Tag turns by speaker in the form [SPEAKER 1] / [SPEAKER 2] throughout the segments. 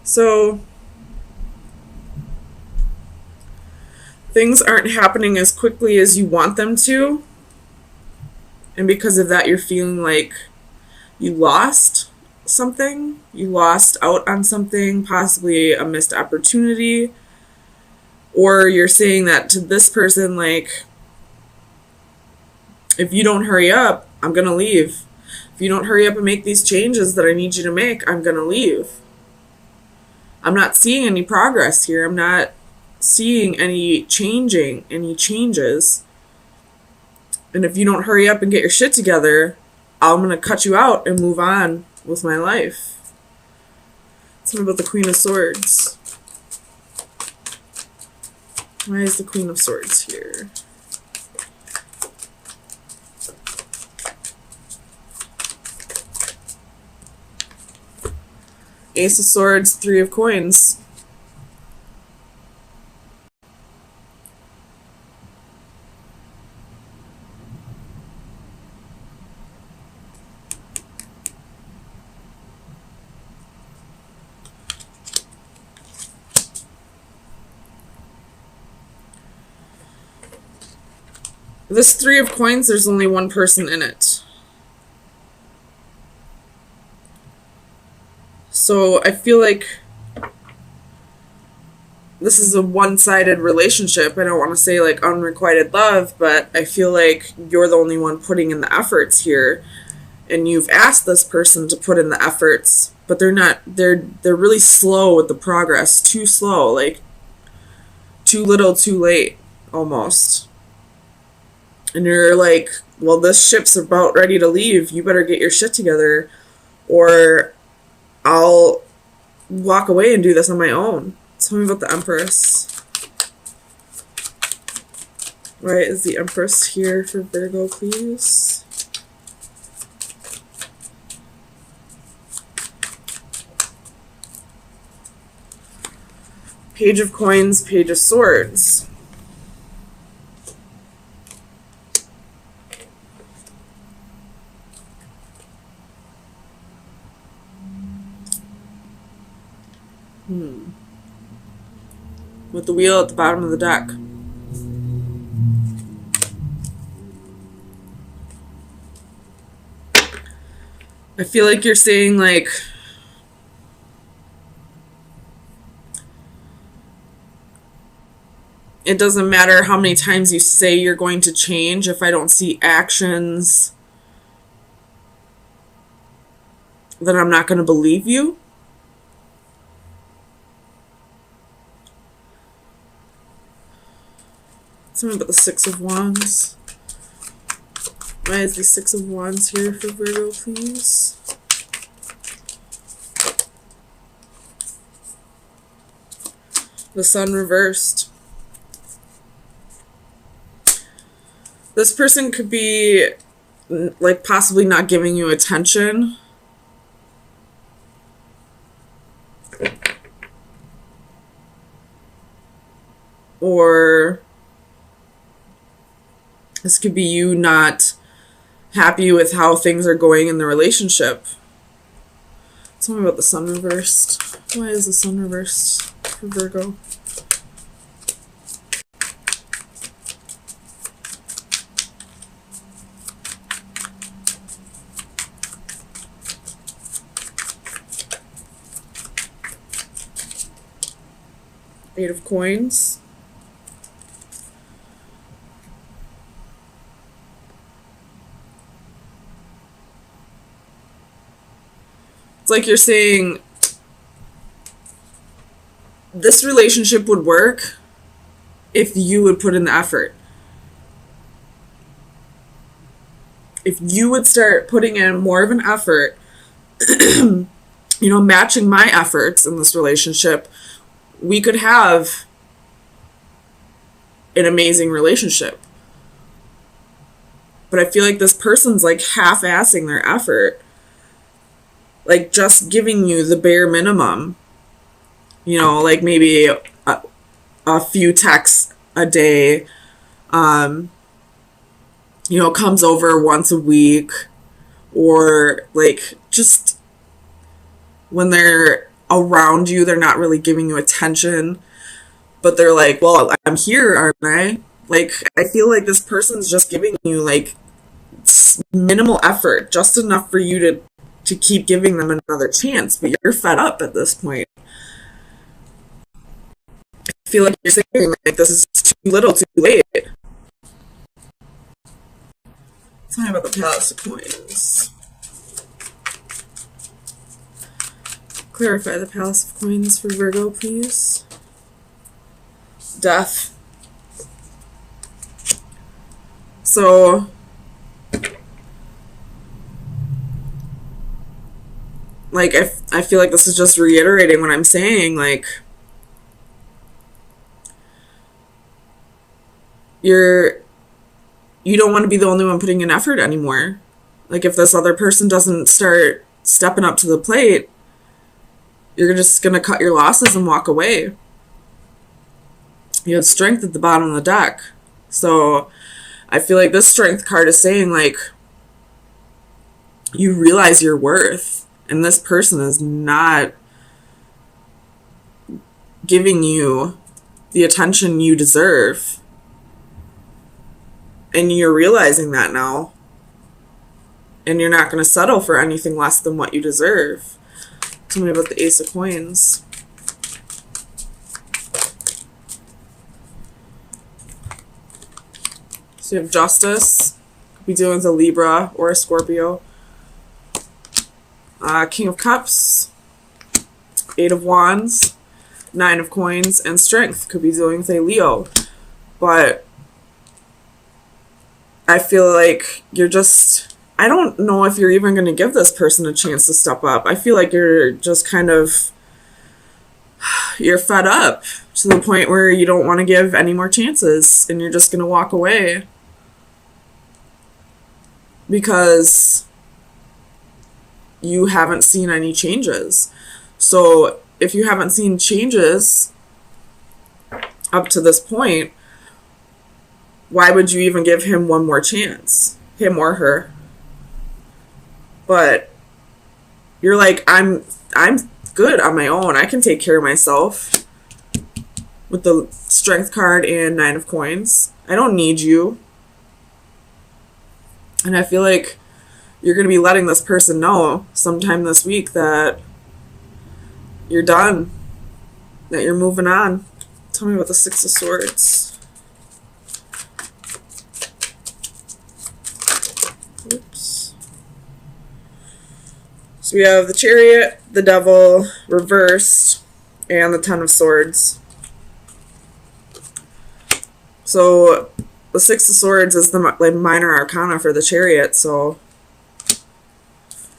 [SPEAKER 1] So things aren't happening as quickly as you want them to. And because of that, you're feeling like you lost something. You lost out on something, possibly a missed opportunity. Or you're saying that to this person, like, if you don't hurry up, I'm going to leave. If you don't hurry up and make these changes that I need you to make, I'm going to leave. I'm not seeing any progress here. I'm not seeing any changes. And if you don't hurry up and get your shit together, I'm going to cut you out and move on with my life. Something about the Queen of Swords. Why is the Queen of Swords here? Ace of Swords, Three of Coins. This Three of Coins, there's only one person in it. So I feel like this is a one-sided relationship. I don't want to say like unrequited love, but I feel like you're the only one putting in the efforts here. And you've asked this person to put in the efforts, but they're really slow with the progress. Too slow, like too little, too late, almost. And you're like, well, this ship's about ready to leave. You better get your shit together, or I'll walk away and do this on my own. Tell me about the Empress. Why is the Empress here for Virgo, please? Page of Coins, Page of Swords. With the wheel at the bottom of the deck. I feel like you're saying, like, it doesn't matter how many times you say you're going to change. If I don't see actions, then I'm not going to believe you. Tell me about the Six of Wands. Why is the Six of Wands here for Virgo, please? The Sun reversed. This person could be, like, possibly not giving you attention. Or this could be you not happy with how things are going in the relationship. Tell me about the Sun reversed. Why is the Sun reversed for Virgo? Eight of Coins. It's like you're saying this relationship would work if you would put in the effort. If you would start putting in more of an effort, matching my efforts in this relationship, we could have an amazing relationship. But I feel like this person's like half-assing their effort. Like just giving you the bare minimum. Like maybe a few texts a day. Comes over once a week. Or like just when they're around you. They're not really giving you attention, but they're like, well, I'm here, aren't I? Like, I feel like this person's just giving you like minimal effort, just enough for you to keep giving them another chance, but you're fed up at this point. I feel like you're saying like this is too little, too late. Tell me about the Palace of Coins. Clarify the Palace of Coins for Virgo, please. Death. So, like, I feel like this is just reiterating what I'm saying. Like, you don't want to be the only one putting in effort anymore. Like, if this other person doesn't start stepping up to the plate, you're just going to cut your losses and walk away. You have strength at the bottom of the deck. So I feel like this strength card is saying, like, you realize your worth, and this person is not giving you the attention you deserve. And you're realizing that now. And you're not going to settle for anything less than what you deserve. Tell me about the Ace of Coins. So you have Justice. Could be dealing with a Libra or a Scorpio. King of Cups. Eight of Wands. Nine of Coins. And Strength. Could be dealing with a Leo. But I feel like you're just... I don't know if you're even going to give this person a chance to step up. I feel like you're just kind of... You're fed up to the point where you don't want to give any more chances. And you're just going to walk away. Because you haven't seen any changes. So if you haven't seen changes up to this point, why would you even give him one more chance? Him or her. But you're like, I'm good on my own. I can take care of myself. With the Strength card and Nine of Coins. I don't need you. And I feel like you're going to be letting this person know sometime this week that you're done. That you're moving on. Tell me about the Six of Swords. Oops. So we have the Chariot, the Devil, reversed, and the Ten of Swords. So the Six of Swords is the like minor arcana for the Chariot, so...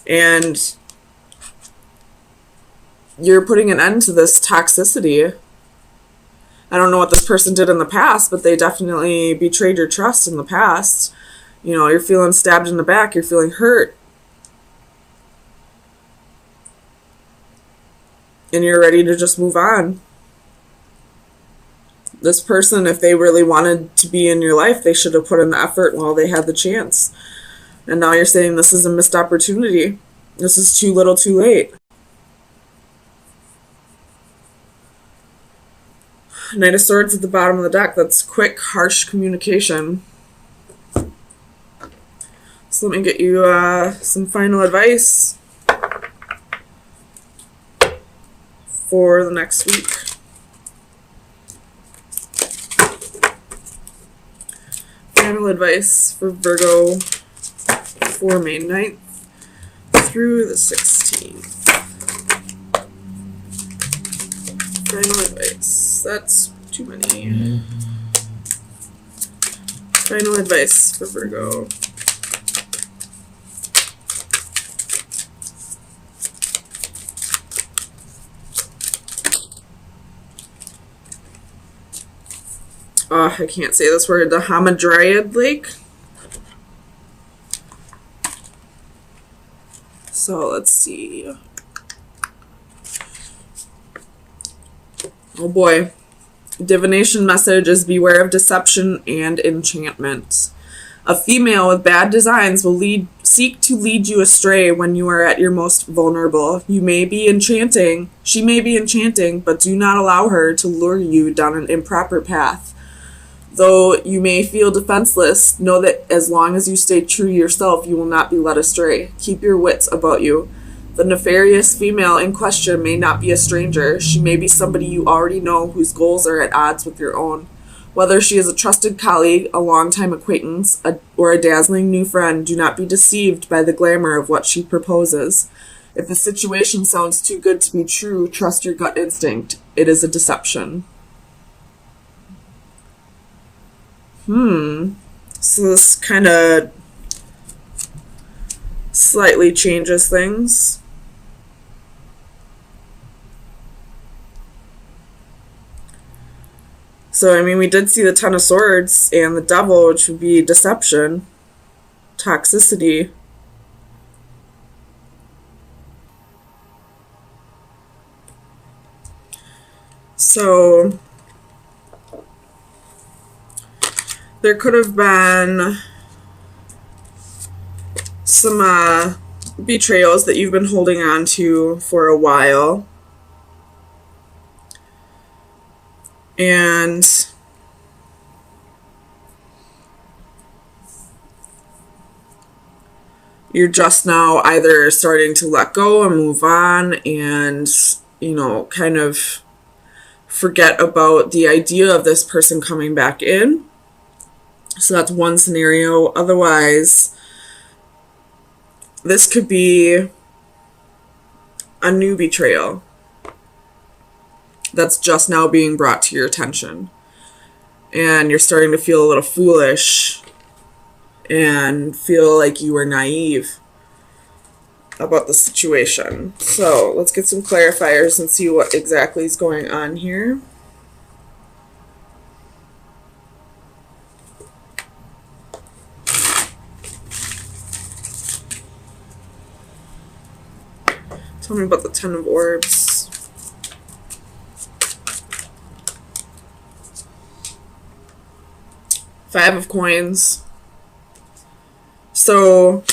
[SPEAKER 1] And you're putting an end to this toxicity. I don't know what this person did in the past, but they definitely betrayed your trust in the past. You know, you're feeling stabbed in the back, you're feeling hurt. And you're ready to just move on. This person, if they really wanted to be in your life, they should have put in the effort while they had the chance. And now you're saying this is a missed opportunity. This is too little too late. Knight of Swords at the bottom of the deck. That's quick, harsh communication. So let me get you some final advice for the next week. Final advice for Virgo for May 9th through the 16th. Final advice. That's too many. Final advice for Virgo. I can't say this word. The Hamadryad Lake. So let's see. Oh boy. Divination message is beware of deception and enchantment. A female with bad designs will lead seek to lead you astray when you are at your most vulnerable. You may be enchanting, she may be enchanting, but do not allow her to lure you down an improper path. Though you may feel defenseless, know that as long as you stay true to yourself, you will not be led astray. Keep your wits about you. The nefarious female in question may not be a stranger. She may be somebody you already know whose goals are at odds with your own. Whether she is a trusted colleague, a longtime acquaintance, or a dazzling new friend, do not be deceived by the glamour of what she proposes. If the situation sounds too good to be true, trust your gut instinct. It is a deception. So this kind of slightly changes things. So, I mean, we did see the Ten of Swords and the Devil, which would be deception, toxicity. So, there could have been some betrayals that you've been holding on to for a while. And you're just now either starting to let go and move on and, you know, kind of forget about the idea of this person coming back in. So that's one scenario. Otherwise, this could be a new betrayal that's just now being brought to your attention. And you're starting to feel a little foolish and feel like you were naive about the situation. So let's get some clarifiers and see what exactly is going on here. Tell me about the Ten of Orbs. Five of Coins. So,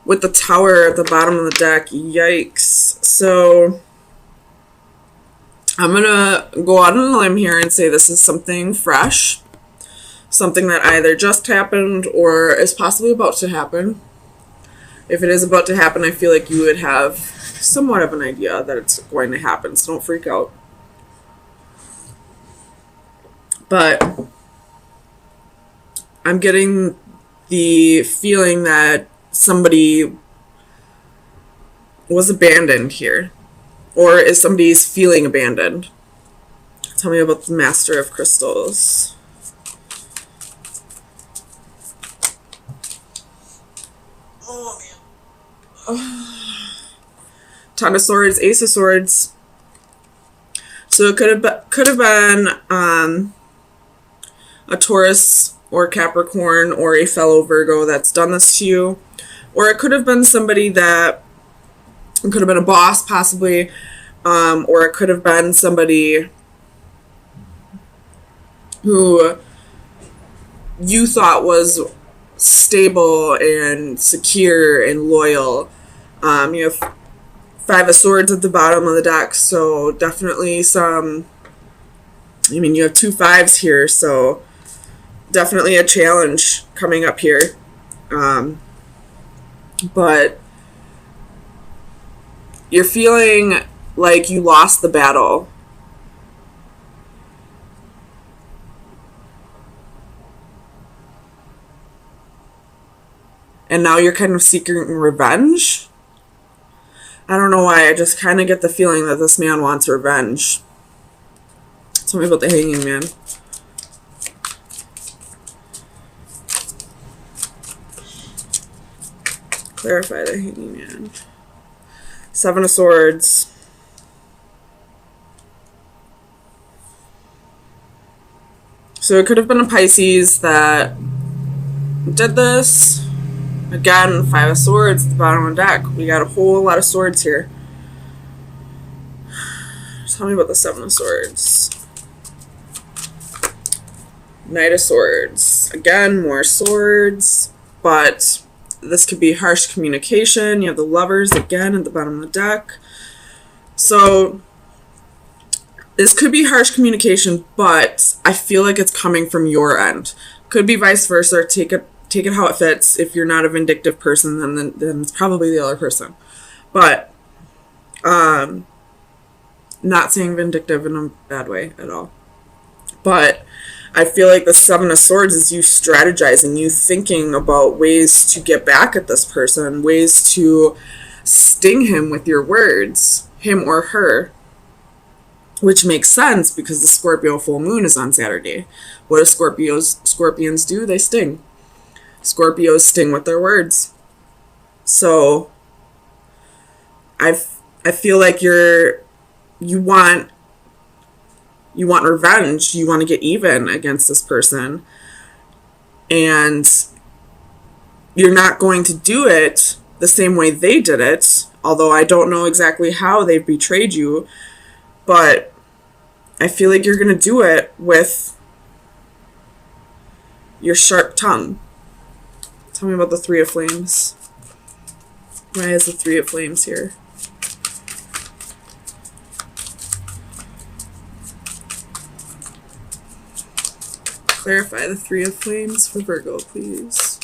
[SPEAKER 1] with the Tower at the bottom of the deck, yikes. So, I'm going to go out on a limb here and say this is something fresh. Something that either just happened or is possibly about to happen. If it is about to happen, I feel like you would have somewhat of an idea that it's going to happen, so don't freak out. But I'm getting the feeling that somebody was abandoned here. Or is somebody's feeling abandoned? Tell me about the Master of Crystals. Oh, man. Ten of Swords, Ace of Swords. So it could have been a Taurus or Capricorn or a fellow Virgo that's done this to you. Or it could have been somebody that, it could have been a boss possibly, or it could have been somebody who you thought was stable and secure and loyal. You have Five of Swords at the bottom of the deck, so definitely some, I mean, you have two fives here, so definitely a challenge coming up here. But you're feeling like you lost the battle. And now you're kind of seeking revenge. I don't know why, I just kind of get the feeling that this man wants revenge. Tell me about the Hanging Man. Clarify the Hanging Man. Seven of Swords. So it could have been a Pisces that did this. Again, Five of Swords at the bottom of the deck. We got a whole lot of swords here. Tell me about the Seven of Swords. Knight of Swords. Again, more swords. but this could be harsh communication. You have the Lovers again at the bottom of the deck. So this could be harsh communication, but I feel like it's coming from your end. Could be vice versa. Take it how it fits. If you're not a vindictive person, then it's probably the other person. But not saying vindictive in a bad way at all. But I feel like the Seven of Swords is you strategizing, you thinking about ways to get back at this person, ways to sting him with your words, him or her. Which makes sense because the Scorpio full moon is on Saturday. What do scorpions do? They sting. Scorpios sting with their words. So I feel like you want revenge. You want to get even against this person. And you're not going to do it the same way they did it. Although I don't know exactly how they betrayed you. But I feel like you're going to do it with your sharp tongue. Tell me about the Three of Flames. Why is the Three of Flames here? Clarify the Three of Flames for Virgo, please.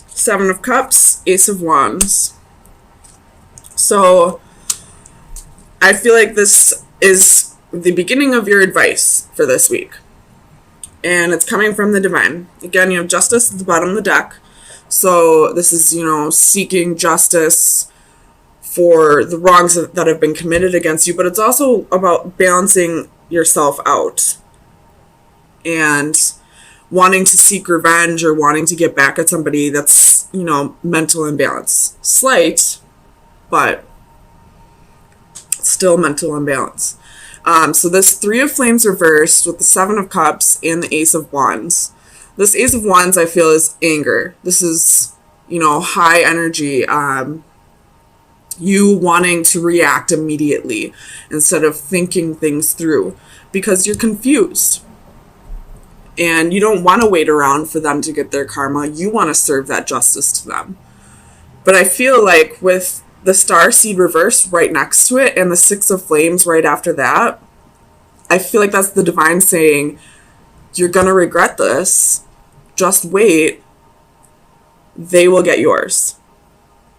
[SPEAKER 1] Seven of Cups, Ace of Wands. So I feel like this is the beginning of your advice for this week. And it's coming from the divine. Again, you have Justice at the bottom of the deck. So this is, seeking justice for the wrongs that have been committed against you. But it's also about balancing yourself out. And wanting to seek revenge or wanting to get back at somebody that's, mental imbalance. Slight, but still mental imbalance. So this Three of Flames reversed with the Seven of Cups and the Ace of Wands. This Ace of Wands, I feel, is anger. This is, high energy. You wanting to react immediately instead of thinking things through because you're confused. And you don't want to wait around for them to get their karma. You want to serve that justice to them. But I feel like with the Starseed reversed right next to it and the Six of Flames right after that, I feel like that's the divine saying, you're going to regret this. Just wait. They will get yours.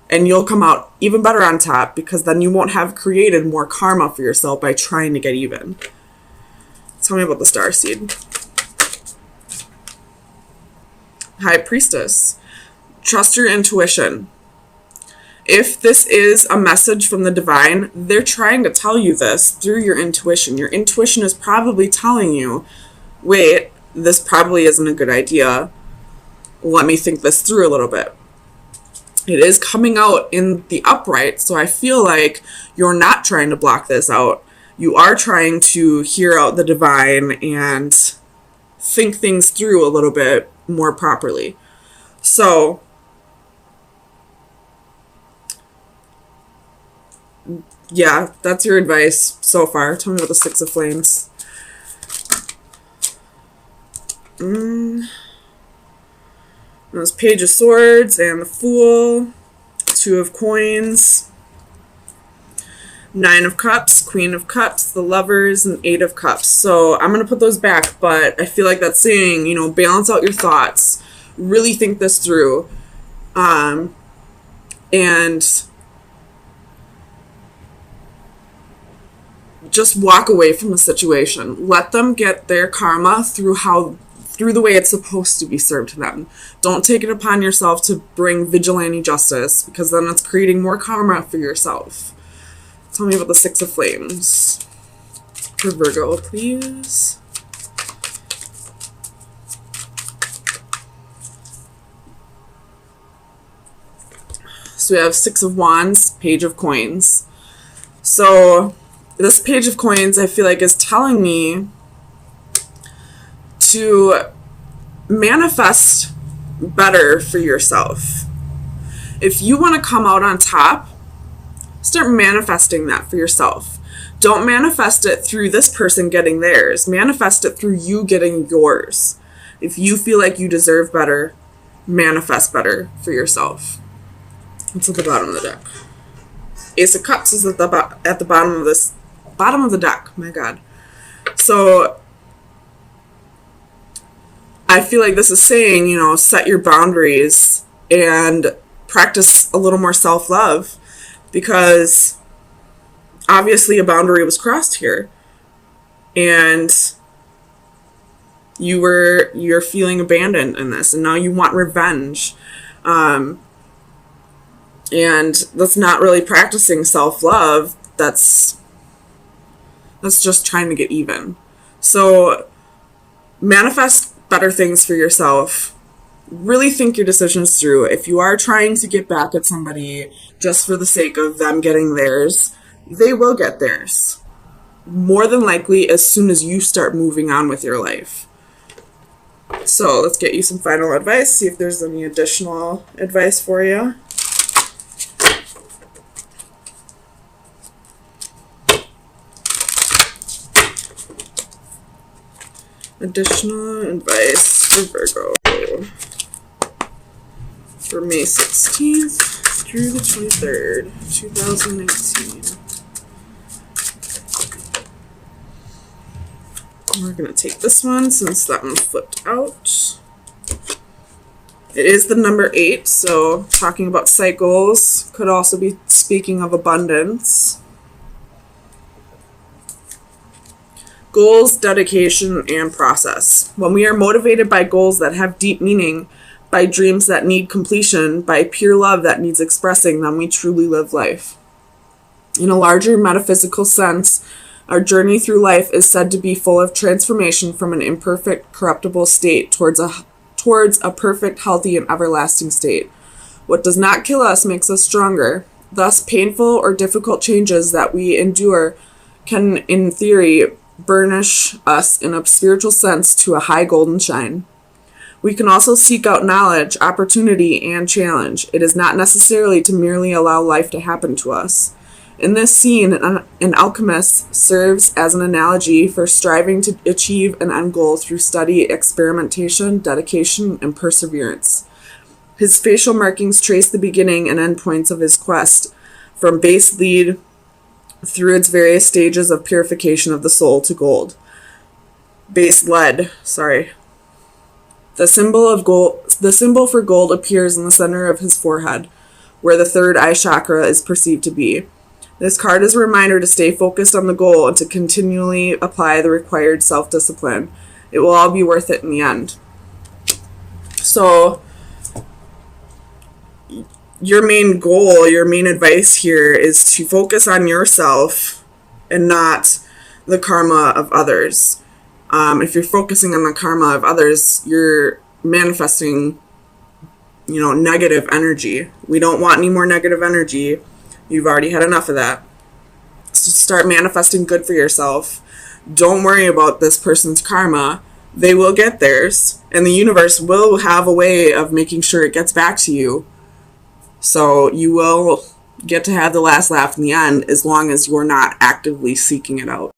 [SPEAKER 1] And you'll come out even better on top because then you won't have created more karma for yourself by trying to get even. Tell me about the Starseed. High Priestess. Trust your intuition. If this is a message from the divine, they're trying to tell you this through your intuition. Your intuition is probably telling you, wait, this probably isn't a good idea. Let me think this through a little bit. It is coming out in the upright, so I feel like you're not trying to block this out. You are trying to hear out the divine and think things through a little bit more properly. So yeah, that's your advice so far. Tell me about the Six of Flames. There's Page of Swords and the Fool, Two of Coins, Nine of Cups, Queen of Cups, the Lovers, and Eight of Cups. So I'm going to put those back, but I feel like that's saying, balance out your thoughts, really think this through, and just walk away from the situation. Let them get their karma through the way it's supposed to be served to them. Don't take it upon yourself to bring vigilante justice, because then it's creating more karma for yourself. Tell me about the Six of Flames for Virgo, please. So we have Six of Wands, Page of Coins. So this Page of Coins, I feel like, is telling me to manifest better for yourself. If you want to come out on top, start manifesting that for yourself. Don't manifest it through this person getting theirs. Manifest it through you getting yours. If you feel like you deserve better, manifest better for yourself. It's at the bottom of the deck. Ace of Cups is at the bottom of the deck. My God. So I feel like this is saying, you know, set your boundaries and practice a little more self-love, because obviously a boundary was crossed here, and you're feeling abandoned in this, and now you want revenge, and that's not really practicing self-love. That's just trying to get even. So manifest better things for yourself. Really think your decisions through. If you are trying to get back at somebody just for the sake of them getting theirs, they will get theirs. More than likely as soon as you start moving on with your life. So let's get you some final advice, see if there's any additional advice for you. Additional advice for Virgo for May 16th through the 23rd, 2019. We're going to take this one since that one flipped out. It is the number 8, so talking about cycles, could also be speaking of abundance. Goals, dedication, and process. When we are motivated by goals that have deep meaning, by dreams that need completion, by pure love that needs expressing, then we truly live life. In a larger metaphysical sense, our journey through life is said to be full of transformation from an imperfect, corruptible state towards a perfect, healthy, and everlasting state. What does not kill us makes us stronger. Thus, painful or difficult changes that we endure can, in theory, burnish us in a spiritual sense to a high golden shine. We can also seek out knowledge, opportunity, and challenge. It is not necessarily to merely allow life to happen to us. In this scene, an alchemist serves as an analogy for striving to achieve an end goal through study, experimentation, dedication, and perseverance. His facial markings trace the beginning and end points of his quest, from base lead through its various stages of purification of the soul to gold. Base lead, sorry. The symbol for gold appears in the center of his forehead, where the third eye chakra is perceived to be. This card is a reminder to stay focused on the goal and to continually apply the required self-discipline. It will all be worth it in the end. So, your main goal, your main advice here is to focus on yourself and not the karma of others. If you're focusing on the karma of others, you're manifesting, negative energy. We don't want any more negative energy. You've already had enough of that. So start manifesting good for yourself. Don't worry about this person's karma. They will get theirs, and the universe will have a way of making sure it gets back to you. So you will get to have the last laugh in the end, as long as you're not actively seeking it out.